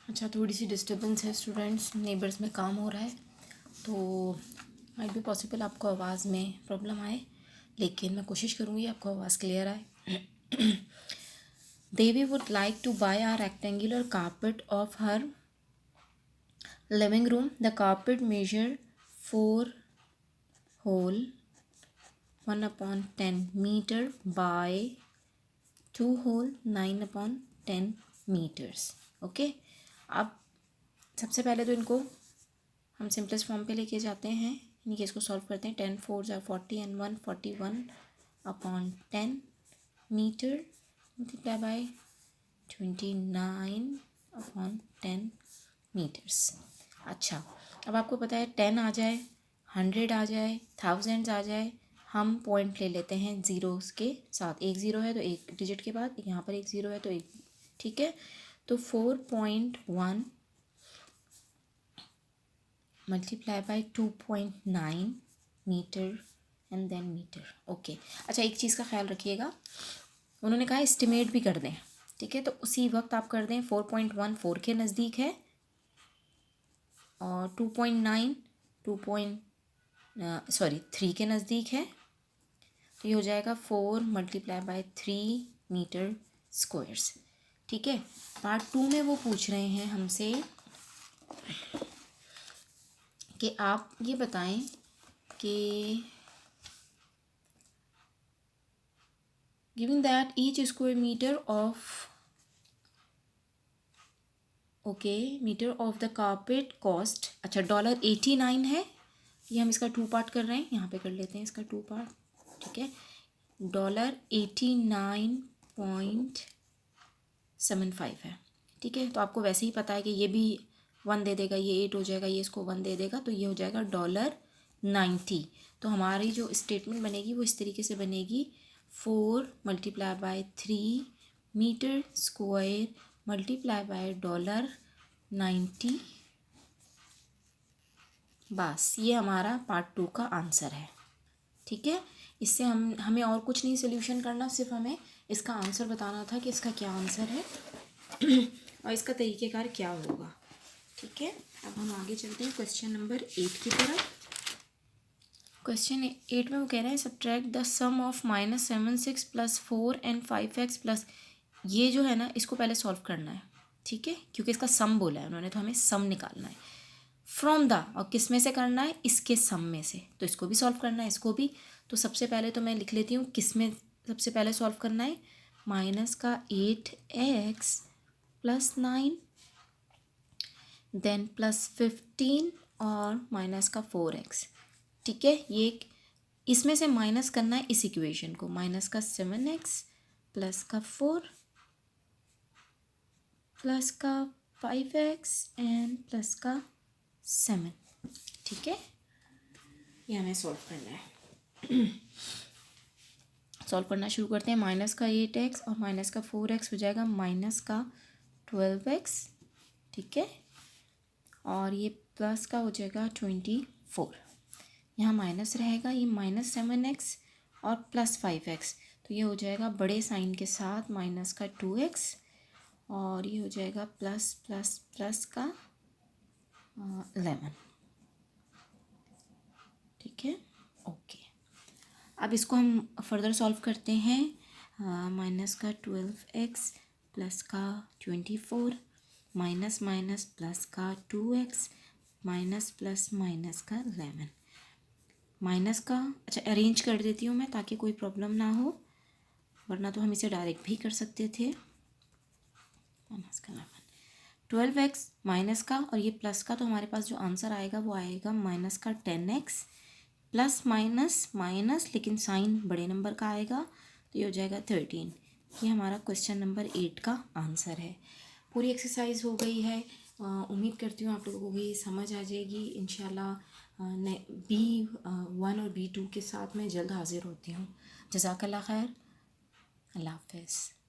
अच्छा, थोड़ी सी डिस्टर्बेंस है स्टूडेंट्स, नेबर्स में काम हो रहा है, तो माइट बी पॉसिबल आपको आवाज़ में प्रॉब्लम आए, लेकिन मैं कोशिश करूँगी आपको आवाज़ क्लियर आए। Devi would like to buy a rectangular carpet of her living room. The carpet measure 4 whole 1/10 metre by 2 whole 9/10 metres. Okay, अब सबसे पहले तो इनको हम सिंपलेस्ट फॉर्म पे लेके जाते हैं, यानी कि इसको सॉल्व करते हैं। 10 4 ज़ा 40 and 141/10 metre multiply by 29/10 metres. अच्छा, अब आपको पता है 10 आ जाए, 100 आ जाए, थाउजेंड्स आ जाए, हम पॉइंट ले लेते हैं ज़ीरोज़ के साथ। एक ज़ीरो है तो एक डिजिट के बाद, यहाँ पर एक ज़ीरो है तो एक, ठीक है। तो 4.1 multiply by 2.9 metre and then metre. Okay, अच्छा एक चीज़ का ख्याल रखिएगा, उन्होंने कहा एस्टिमेट भी कर दें, ठीक है, तो उसी वक्त आप कर दें। 4.1 4 के नज़दीक है और 2.9 3 के नज़दीक है, तो ये हो जाएगा 4 मल्टीप्लाई बाय 3 मीटर स्क्वायर्स, ठीक है। पार्ट 2 में वो पूछ रहे हैं हमसे कि आप ये बताएं कि giving that each square metre of metre of the carpet cost, अच्छा $89 है, ये हम इसका 2 पार्ट कर रहे हैं, यहाँ पे कर लेते हैं इसका 2 पार्ट, ठीक है। $89.75 है, ठीक है। तो आपको वैसे ही पता है कि ये भी 1 दे देगा, ये 8 हो जाएगा, ये इसको 1 दे देगा, तो ये हो जाएगा $90। तो हमारी जो स्टेटमेंट बनेगी वो इस तरीके से बनेगी, 4 multiply by 3 metre square multiply by $90। बस ये हमारा पार्ट 2 का आंसर है, ठीक है। इससे हमें और कुछ नहीं सोल्यूशन करना, सिर्फ हमें इसका आंसर बताना था कि इसका क्या आंसर है और इसका तरीक़ेकार क्या होगा, ठीक है। अब हम आगे चलते हैं क्वेश्चन नंबर 8 की तरफ। क्वेश्चन 8 में वो कह रहे हैं subtract the sum of -7 6 + 4 and 5x plus, ये जो है ना इसको पहले सॉल्व करना है, ठीक है, क्योंकि इसका सम बोला है उन्होंने, तो हमें सम निकालना है फ्रॉम द, और किस में से करना है, इसके सम में से, तो इसको भी सॉल्व करना है, इसको भी। तो सबसे पहले तो मैं लिख लेती हूँ किस में सबसे पहले सॉल्व करना है, -8x + 9 देन +15 और -4x, ठीक है। ये इसमें से माइनस करना है इस इक्वेशन को, -7x +4 +5x एंड +7, ठीक है। ये हमें सॉल्व करना है। सॉल्व करना शुरू करते हैं। -8x और -4x हो जाएगा -12x, ठीक है, और ये प्लस का हो जाएगा 24, यहाँ माइनस रहेगा, ये -7x और +5x, तो ये हो जाएगा बड़े साइन के साथ -2x, और ये हो जाएगा प्लस प्लस प्लस का 11, ठीक है। ओके, अब इसको हम फर्दर सॉल्व करते हैं। -12x +24 माइनस माइनस प्लस का 2x माइनस प्लस माइनस का 11 माइनस का, अच्छा अरेंज कर देती हूँ मैं ताकि कोई प्रॉब्लम ना हो, वरना तो हम इसे डायरेक्ट भी कर सकते थे। माइनस का 11 12x माइनस का और ये प्लस का, तो हमारे पास जो आंसर आएगा वो आएगा माइनस का 10x प्लस माइनस माइनस, लेकिन साइन बड़े नंबर का आएगा, तो ये हो जाएगा 13। ये हमारा क्वेश्चन नंबर 8 का आंसर है। पूरी एक्सरसाइज हो गई है, उम्मीद करती हूँ आप लोगों को ये समझ आ जाएगी इंशाल्लाह। B1 और B2 के साथ मैं जल्द हाजिर होती हूँ। जज़ाकल्लाह खैर, अल्लाह हाफ़िज़।